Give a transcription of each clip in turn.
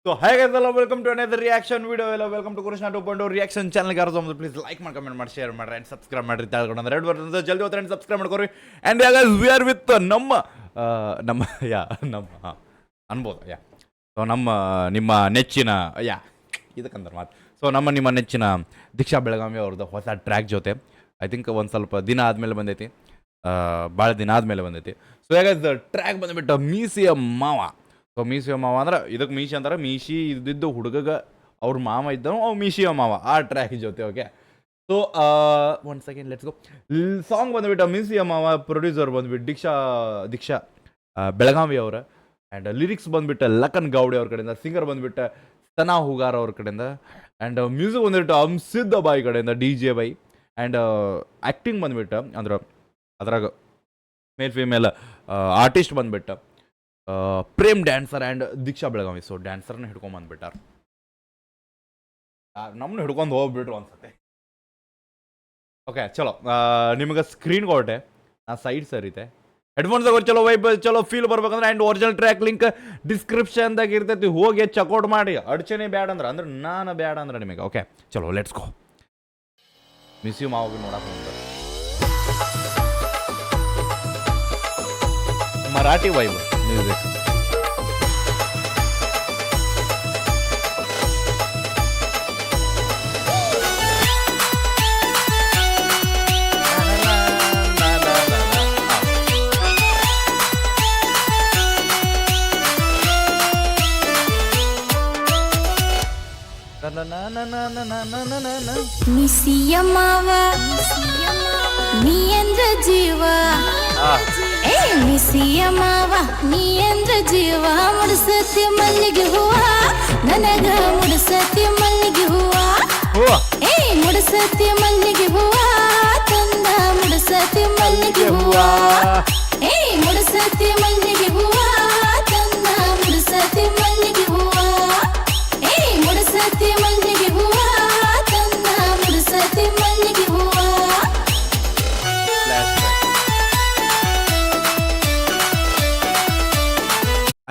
So hi guys, hello, welcome to another reaction video. Hello, welcome to Krishna 2.0 reaction channel. ಯಾರು please like ಮಾಡಿ comment ಮಾಡಿ share ಮಾಡಿ and subscribe ಮಾಡಿ ತಾಳ್ಕೊಂಡು red button ಜಲ್ದಿ ಹೋಗ್ತಾರೆ and subscribe ಮಾಡ್ಕೊರಿ. And yeah guys, we are with ನಮ್ಮ ಅನ್ಬೋದು ಸೊ ನಿಮ್ಮ ನೆಚ್ಚಿನ ಇದಕ್ಕಂದ್ರೆ ಮಾತು ಸೊ ನಿಮ್ಮ ನೆಚ್ಚಿನ ದೀಕ್ಷಾ ಬೆಳಗಾವಿ ಅವ್ರದ್ದು ಹೊಸ ಟ್ರ್ಯಾಕ್ ಜೊತೆ ಐ ಥಿಂಕ್ ಒಂದು ಸ್ವಲ್ಪ ದಿನ ಆದಮೇಲೆ ಬಂದೈತಿ, ಭಾಳ ದಿನ ಆದಮೇಲೆ ಬಂದೈತಿ. ಸೊ ಯಾಕಂದ್ರೆ ಟ್ರ್ಯಾಕ್ ಬಂದುಬಿಟ್ಟು ಮೀಸಿಯ ಮಾವ. ಸೊ ಮೀಸಿಯ ಮಾವ ಅಂದ್ರೆ ಇದಕ್ಕೆ ಮೀಸಿ ಅಂತಾರೆ, ಮೀಸಿ ಇದ್ದಿದ್ದು ಹುಡುಗಗೆ ಅವ್ರ ಮಾವ ಇದ್ದನು ಅವು ಮೀಸಿಯ ಮಾವ ಆ ಟ್ರ್ಯಾಕ್ ಜೊತೆ. Okay, so 1 second let's go. Song ಬಂದುಬಿಟ್ಟು ಮೀಸಿಯ ಮಾವ, ಪ್ರೊಡ್ಯೂಸರ್ ಬಂದುಬಿಟ್ಟು ದೀಕ್ಷಾ ಬೆಳಗಾವಿ ಅವರ, ಆ್ಯಂಡ್ ಲಿರಿಕ್ಸ್ ಬಂದುಬಿಟ್ಟು ಲಖನ್ ಗೌಡೆ ಅವ್ರ ಕಡೆಯಿಂದ, ಸಿಂಗರ್ ಬಂದುಬಿಟ್ಟು ಸನಾ ಹುಗಾರ್ ಅವ್ರ ಕಡೆಯಿಂದ, ಆ್ಯಂಡ್ ಮ್ಯೂಸಿಕ್ ಬಂದುಬಿಟ್ಟು ಹಂಸಿದ್ದ ಬಾಯಿ ಕಡೆಯಿಂದ DJ ಬಾಯಿ, ಆ್ಯಂಡ್ ಆ್ಯಕ್ಟಿಂಗ್ ಬಂದುಬಿಟ್ಟು ಅಂದ್ರೆ ಅದ್ರಾಗ ಮೇಲ್ ಫೀಮೇಲ್ ಆರ್ಟಿಸ್ಟ್ ಬಂದುಬಿಟ್ಟು Prem dancer and Deeksha Belagavi. So ಡ್ಯಾನ್ಸರ್ನ ಹಿಡ್ಕೊಂಬಂದ್ಬಿಟ್ಟಾರ, ನಮ್ಮನ್ನ ಹಿಡ್ಕೊಂಡು ಹೋಗ್ಬಿಟ್ರು ಅನ್ಸತ್ತೆ. ಓಕೆ ಚಲೋ, ನಿಮಗೆ ಸ್ಕ್ರೀನ್ ಕೊಟ್ಟೆ, ನಾ ಸೈಡ್ ಸರಿತೆ ಹೆಡ್ಫೋನ್ಸ್ ತಗೋ, ಚಲೋ ವೈಬ್ ಚಲೋ ಫೀಲ್ ಬರ್ಬೇಕಂದ್ರೆ ಆ್ಯಂಡ್ ಒರಿಜಿನಲ್ ಟ್ರ್ಯಾಕ್ ಲಿಂಕ್ ಡಿಸ್ಕ್ರಿಪ್ಷನ್ದಾಗ ಇರ್ತೈತಿ, ಹೋಗಿ ಚೆಕ್ಔಟ್ ಮಾಡಿ. ಅಡಚಣೆ ಬ್ಯಾಡ ಅಂದ್ರೆ ನಾನು ಬ್ಯಾಡ ಅಂದ್ರೆ ನಿಮಗೆ. ಓಕೆ ಚಲೋ ಲೆಟ್ಸ್ ಗೋ. ಮಿಸ್ ಯು ಮಾವು ನೋಡಕ್ಕೆ ಹೋಗ್ತಾರೆ, ಮರಾಠಿ ವೈಬ್ ಮ್ಯೂಸಿಕ್. ಮಿಸಿಯ ಮಾವ ನೀ ಅಂದ್ರ ಜೀವ, ಮಿಸಿಯ ಮಾವ ನೀ ಅಂದ್ರ ಜೀವ, ಮುಡ್ಸತಿ ಮಲ್ಲಿಗೆ ಹೂವ ನನಗ, ಮುಡ್ಸತಿ ಮಲ್ಲಿಗೆ ಹೂವ, ಮುಡ್ಸತಿ ಮಲ್ಲಿಗೆ ಹೂವ ತಂದ, ಮುಡ್ಸತಿ ಮಲ್ಲಿಗೆ ಹೂವ, ಮುಡ್ಸತಿ ಮಲ್ಲಿಗೆ ಹೂವ ತಂದ, ಮುಡ್ಸತಿ ಮಲ್ಲಿಗೆ ಹೂವ, ಮುಡ್ಸತಿ ಮಲ್ಲಿಗೆ ಹೂವ ತಂದ, ಮುಡ್ಸತಿ ಮಲ್ಲಿಗೆ ಹೂವ.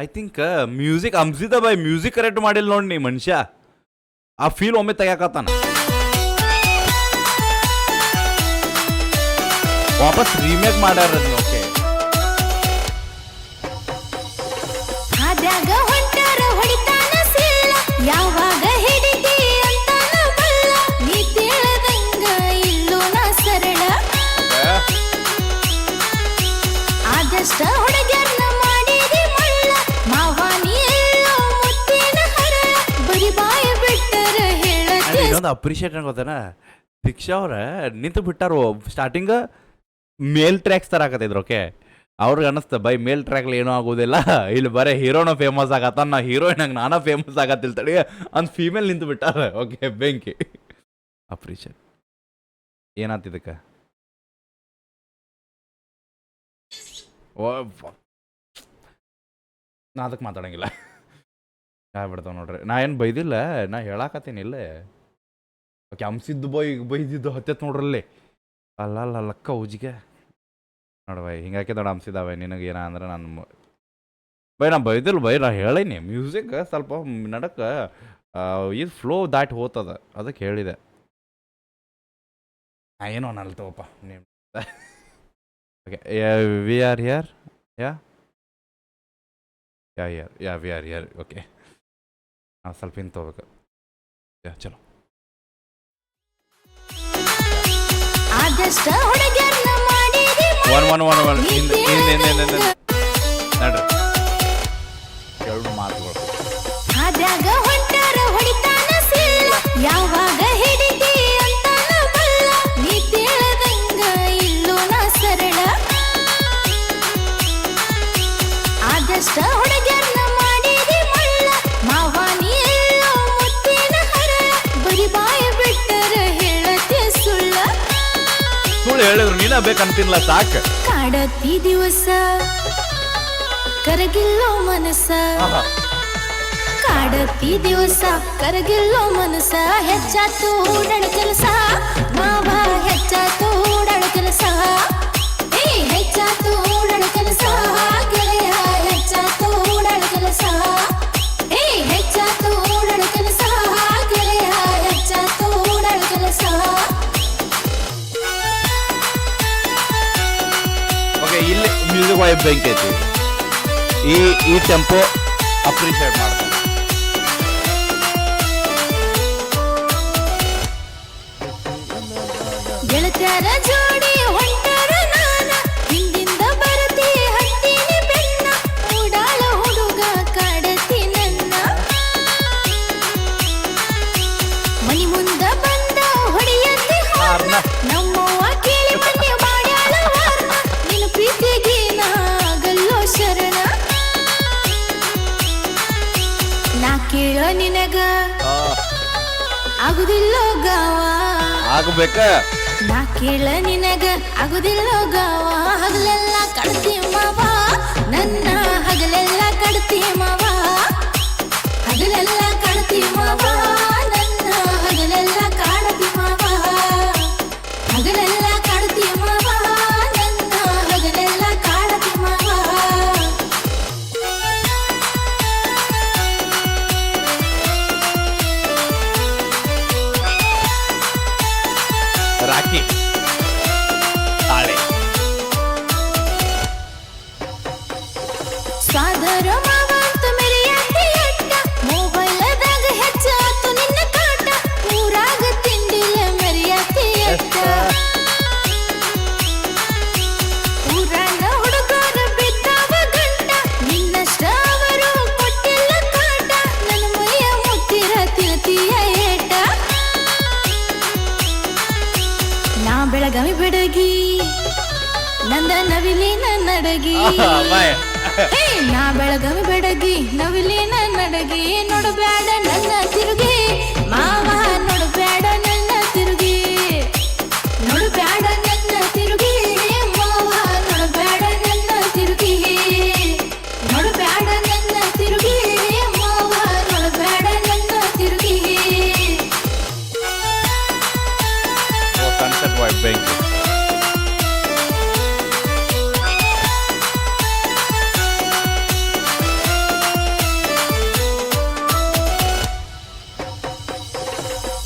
ಐ ಥಿಂಕ್ ಮ್ಯೂಸಿಕ್ ಹಂಸಿದ ಬೈ ಮ್ಯೂಸಿಕ್ ಕರೆಕ್ಟ್ ಮಾಡಿಲ್ಲ ನೋಡಿ ನೀ ಮನುಷ್ಯ, ಆ ಫೀಲ್ ಒಮ್ಮೆ ತೆಗ್ಯಾಕತ್ತಾನ, ವಾಪಸ್ ರೀಮೇಕ್ ಮಾಡ್ಯಾರ. ಓಕೆ ಆದ್ಯಾಗ ಹೊಂಟಾರ ಹೊಡಿತಾನ ಸಿಲ್ಲ, ಯಾವಾಗ ಹಿಡಿದಿ ಅಂತಾನ ಬಲ್ಲ, ನೀ ತಿಳಿದಂಗ ಇಲ್ಲೂ ನಾ ಸರಳ, ಆದಷ್ಟ ಹುಡುಗರ್ನ ಮಾಡಿದಿ ಮಳ್ಳ, ಮಾವಾನಿ ಎಲ್ಲೋ ಮುತ್ತಿನ ಹರಳ, ಬರಿ ಬಾಯಿ ಬಿಟ್ಟರ ಹೇಳತ್ತೆ. ಇನ್ನೊಂದು ಅಪ್ರಿಷಿಯೇಟ್ ಅನ್ಕೋತಾನ, ದೀಕ್ಷಾ ಅವ್ರ ನಿಂತು ಬಿಟ್ಟಾರು ಸ್ಟಾರ್ಟಿಂಗ್ ಮೇಲ್ ಟ್ರ್ಯಾಕ್ಸ್ ತರ ಹಾಕತ್ತಿದ್ರು. ಓಕೆ ಅವ್ರಿಗೆ ಅನ್ನಿಸ್ತ ಬೈ ಮೇಲ್ ಟ್ರ್ಯಾಕ್ಲಿ ಏನೂ ಆಗೋದಿಲ್ಲ, ಇಲ್ಲಿ ಬರೀ ಹೀರೋನ ಫೇಮಸ್ ಆಗತ್ತ, ನಾ ಹೀರೋಯಿನ್ ಹಂಗೆ ನಾನಾ ಫೇಮಸ್ ಆಗತ್ತಿಲ್ಲ ತಡಿ ಅಂದ್ ಫೀಮೇಲ್ ನಿಂತು ಬಿಟ್ಟಾರ. ಓಕೆ ಬೆಂಕಿ ಅಪ್ರಿಷಿಯೇಟ್. ಏನಾತಿದಕ್ಕೆ ನಾ ಅದಕ್ಕೆ ಮಾತಾಡಂಗಿಲ್ಲ, ಆಗ್ಬಿಡ್ತಾವ ನೋಡ್ರಿ. ನಾ ಏನು ಬೈದಿಲ್ಲ, ನಾ ಹೇಳಾಕತ್ತೀನಿ ಇಲ್ಲೇ. ಓಕೆ ಹಂಸಿದ್ದು ಬೈದಿದ್ದು ಹತ್ತೈತೆ ನೋಡ್ರಲ್ಲಿ, ಅಲ್ಲ ಲಕ್ಕ ಉಜಿಗೆ ನೋಡ್ಬೈ ಹಿಂಗಾಕೆ ದೊಡ್ಡ ಹಂಸಿದಾವೆ ನಿನಗೆ ಏನ ಅಂದ್ರೆ ನಾನು ಬೈ ನಾ ಬೈದಿಲ್ಲ ಬೈ, ನಾ ಹೇಳೀನಿ ಮ್ಯೂಸಿಕ್ ಸ್ವಲ್ಪ ನಡಕ್ಕೆ ಇದು ಫ್ಲೋ ದಾಟ್ ಹೋತದ ಅದಕ್ಕೆ ಹೇಳಿದೆ. ಏನೋ ಅನ್ನಲ್ತವಪ್ಪ ನೀವು. Okay we are here we are here. Okay ನಾವು ಸ್ವಲ್ಪ ಹಿಂಗೆ ತೊಗೋಬೇಕು. ಚಲೋ ಆದಷ್ಟ ಹುಡುಗರ್ನ ಮಾಡಿದಿ ಒನ್ ಹಿಂದೆ ನಡ್ರಿ ಎರಡು ಮಾತುಗಳು. ಆದ್ಯಾಗ ಹೊಂಟಾರ ಹೊಡಿತಾನ ಸಿಲ್ಲ, ಯಾವಾಗ ಹಿಡಿದಿ ಅಂತಾನ ಬಲ್ಲ, ನೀ ತಿಳಿದಂಗ ಇಲ್ಲೂ ನಾ ಸರಳ, ಆದಷ್ಟ ಹುಡುಗರ್ನ ಮಾಡಿದಿ ಮಳ್ಳ, ಮಾವಾನಿ ಎಲ್ಲೋ ಮುತ್ತಿನ ಹರಳ, ಬರಿ ಬಾಯಿ ಬಿಟ್ಟರ ಹೇಳತ್ತೆ ಸುಳ್ಳ, ಸುಳ್ಳು ಹೇಳಿದ್ರು ನೀನ ಬೇಕಂತಿಲ್ಲ ಸಾಕು. ಕಾಡತಿ ದಿವಸ ಕರಗಿಲ್ಲೋ ಮನಸ್ಸ, ಕಾಡತಿ ದಿವಸ ಕರಗಿಲ್ಲೋ ಮನಸ್ಸ, ಹೆಚ್ಚಾತು ಓಡಾಡ ಕೆಲಸ ಮಾವ, ಹೆಚ್ಚಾತು ಓಡಾಡ ಕೆಲಸ, ಹೆಚ್ಚಾತು ಓಡಾಡ ಕೆಲಸ ಗೆಳೆಯ, ಹೆಚ್ಚಾತು ಓಡಾಡ ಕೆಲಸ, ಹೆಚ್ಚಾತು ವೈಬ್ ಬೆಂಕಿ ಐತಿ. ಈ ಟೆಂಪೋ ಅಪ್ರಿಷಿಯೇಟ್ ಮಾಡ್ತಾರೆ. ಗೆಳತ್ಯಾರ ಜೋಡಿ ಹೊಂಟರ ನಾನ ಹಿಂದಿಂದ ಬರತಿ ಹತ್ತೀನಿ ಬೆನ್ನ ಉಡಾಳ ಹುಡುಗ ಕಾಡತಿ ನನ್ನ ಮನಿ ಮುಂದ ಬಂದ ಹೊಡೆಯತಿ ಹಾರ್ನ ನಮ್ಮವ್ವ ಕೇಳಿ ಮನೆ ಮಾಡ್ಯಾಳ ವಾರ್ನ ನಿನ್ನ ಪ್ರೀತಿಗೆ ನಾಗಲ್ಲೋ ಶರಣ ನಾ ಕೇಳ ನಿನಗ ಆಗುದಿಲ್ಲೋ ಗಾವ ಆಗಬೇಕ. ನಾ ಕೇಳ ನಿನಗ ಆಗುದಿಲ್ಲೋ ಗಾವ ಹಗಲೆಲ್ಲ ಕಡ್ತಿ ಮಾವ ನನ್ನ ಹಗಲೆಲ್ಲ ಕಡ್ತಿ ಮಾವ ಹಗಲೆಲ್ಲ ಕಡ್ತಿ ಮಾವ ನನ್ನ ಹಗಲೆಲ್ಲ ಕಾಡತಿ ಮಾವ ಹಗಲೆಲ್ಲ ಕಡ್ತಿ ಮಾವ ನನ್ನ ಹಗಲೆಲ್ಲ ಕಾಡತಿ ಮಾವ ರಾಖಿ ತಾಳೆ ಸ್ವಾದರ ಮಾವಂತ ಮೆರೆಯಂತೆ ಅಟ್ಟ ಮೊಬೈಲದಾಗ ಹೆಚ್ಚಾತು ನಿನ್ನ ಕಾಟ ಊರಾಗ ತಿಂಡಿಲ ಮೆರೆಯತಿ ಅಟ್ಟ ಊರಾಗ ಹುಡುಗರ ಬಿದ್ದಾವ ಗಂಟ ನಿನ್ನಷ್ಟ ಅವರು ಕೊಟ್ಟಿಲ್ಲ ಕಾಟ ನನ್ನ ಮೈಯ ಮುತ್ತಿರ ತಿಳತಿಯ ಏಟ ನಾ ಬೆಳಗಾವಿ ಬೆಡಗಿ ನಂದ ನವಿಲಿನ ನಡಗಿ ಬಾಯ್. ಹೇ, ನಾ ಬೆಳಗಾವಿ ಬೆಡಗಿ ನವಿಲಿನ ನಡಗಿ ನೋಡಬ್ಯಾಡ ನನ್ನ ತಿರುಗಿ ಮಾವ ನೋಡಬ್ಯಾಡ ನನ್ನ ತಿರುಗಿ ನೋಡಬ್ಯಾಡ ನನ್ನ ತಿರುಗಿ ಮಾವ ನೋಡಬ್ಯಾಡ ನನ್ನ ತಿರುಗಿ ನೋಡಬ್ಯಾಡ ನನ್ನ ತಿರುಗಿ ಮಾವ ನೋಡಬ್ಯಾಡ ನನ್ನ ತಿರುಗಿ ಸನ್ಸೆಟ್ ವೈಬ್ ಬೆಂಕಿ.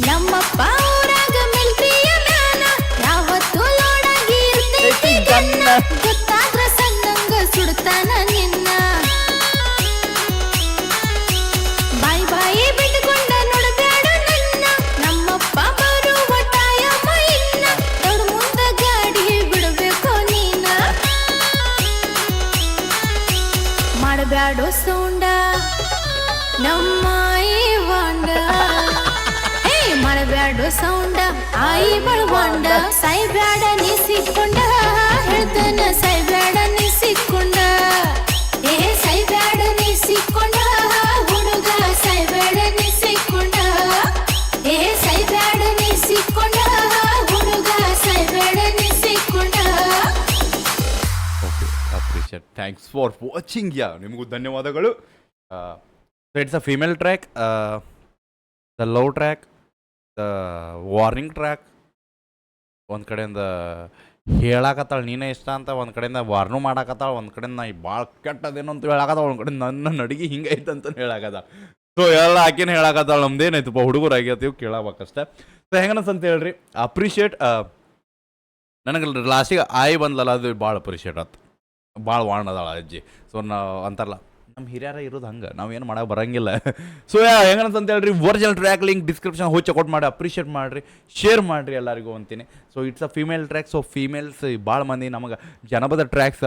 ನಮ್ಮಪ್ಪ ಊರಾಗ ಮಿಲ್ಟ್ರಿಯ ಮ್ಯಾನ ಯಾವತ್ತೂ ಲೋಡಾಗಿ ಇರ್ತೈತಿ ಗನ್ನ ಗೊತ್ತಾದ್ರ ಸಣ್ಣಂಗ ಸುಡ್ತಾನ ನಿನ್ನ ಬಾಯಿ ಬಾಯಿ ಬಿಟ್ಕೊಂಡ ನೋಡಬೇಡ ನನ್ನ ನಮ್ಮಪ್ಪ ಬರುವ ಟೈಮ ಇನ್ನ ನೋಡು ಮುಂದ ಗಾಡಿ ಬಿಡಬೇಕು ನೀನ ಮಾಡಬ್ಯಾಡೋ ಸೌಂಡ ನಮ್ಮ ಈ ವಾಂಡ ಮಾಡಬ್ಯಾಡೋ ಸೌಂಡ ಆಯಿ ಬಳವಾಂಡ ಸಾಯ್ಬ್ಯಾಡ ನೀ ಸಿಕ್ಕೊಂಡ ಹೇಳ್ತಾನ ಸಾಯ್ಬ್ಯಾಡ ನೀ ಸಿಕ್ಕೊಂಡ ಏ ಸಾಯ್ಬ್ಯಾಡ ನೀ ಸಿಕ್ಕೊಂಡ ಹುಡುಗ ಸಾಯ್ಬ್ಯಾಡ ನೀ ಸಿಕ್ಕೊಂಡ ಏ ಸಾಯ್ಬ್ಯಾಡ ನೀ ಸಿಕ್ಕೊಂಡ ಹುಡುಗ ಸಾಯ್ಬ್ಯಾಡ ನೀ ಸಿಕ್ಕೊಂಡ okay appreciate. Thanks for watching. Yeah, ನಿಮಗೂ ಧನ್ಯವಾದಗಳು. It's a female track, the love track, the warning track. ಒಂದು ಕಡೆಯಿಂದ ಹೇಳಾಕತ್ತಾಳ ನೀನೇ ಇಷ್ಟ ಅಂತ, ಒಂದು ಕಡೆಯಿಂದ ವಾರ್ನು ಮಾಡಾಕತ್ತಾಳ, ಒಂದು ಕಡೆಯಿಂದ ನಾ ಭಾಳ ಕೆಟ್ಟದೇನು ಅಂತ ಹೇಳಾಕತ್ತಾಳ, ಒಂದು ಕಡೆ ನನ್ನ ನಡಿಗೆ ಹಿಂಗೈತೆ ಅಂತ ಹೇಳಾಕತ್ತಾಳ. ಸೊ ಎಲ್ಲ ಆಕಿನ ಹೇಳಾಕತ್ತಾಳ. ನಮ್ದೇನಾಯ್ತಪ್ಪ ಹುಡುಗರು ಆಗ್ಯತೀವಿ ಕೇಳಬೇಕಷ್ಟೆ. ಸೊ ಹೆಂಗನಸ್ ಅಂತ ಹೇಳ್ರಿ ಅಪ್ರಿಷಿಯೇಟ್. ನನಗೆ ಲಾಸ್ಟಿಗೆ ಆಯಿ ಬಂದ್ಲಲ್ಲ, ಅದು ಭಾಳ ಅಪ್ರಿಷಿಯೇಟ್ ಆಯ್ತು. ಭಾಳ ವಾಣದಾಳ ಅಜ್ಜಿ. ಸೊ ನಾವು ಅಂತಾರಲ್ಲ ನಮ್ಮ ಹಿರಿಯರ ಇರೋದು ಹಂಗೆ, ನಾವೇನು ಮಾಡೋಕೆ ಬರೋಂಗಿಲ್ಲ. ಸೊ ಹೆಂಗಂತ ಅಂತ ಹೇಳ್ರಿ, ಒರಿಜಿನಲ್ ಟ್ರ್ಯಾಕ್ ಲಿಂಕ್ ಡಿಸ್ಕ್ರಿಪ್ಷನ್ ಹೋಗಿ ಚೆಕ್ಔಟ್ ಮಾಡಿ ಅಪ್ರಿಷಿಯೇಟ್ ಮಾಡಿರಿ, ಶೇರ್ ಮಾಡಿರಿ ಎಲ್ಲರಿಗೂ ಅಂತೀನಿ. So it's a female track. So females ಭಾಳ ಮಂದಿ ನಮಗೆ ಜನಪದ ಟ್ರ್ಯಾಕ್ಸ್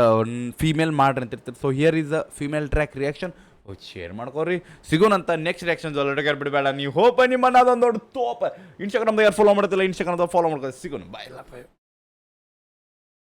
ಫೀಮೇಲ್ ಮಾಡ್ರಿ ಅಂತ ಇರ್ತಾರೆ. So here is a female track reaction. Share ಮಾಡ್ಕೋರಿ. ಸಿಗೋಣಂತ ನೆಕ್ಸ್ಟ್ ರಿಯಾಕ್ಷನ್ ಜೊತೆ ಬಿಡಬೇಡ ನೀವು. ಹೋಪ ನಿಮ್ಮನ್ನ ಅದೊಂದು ದೊಡ್ಡ ತೋಪ. ಇನ್ಸ್ಟಾಗ್ರಾಮ್ದಾಗ ಯಾರು ಫಾಲೋ ಮಾಡ್ತಿಲ್ಲ, ಇನ್ಸ್ಟಾಗ್ರಾಮ್ದಾಗ ಫಾಲೋ ಮಾಡ್ಕೊಳ್ಳಿ. ಸಿಗೋಣ. ಬಾಯ್.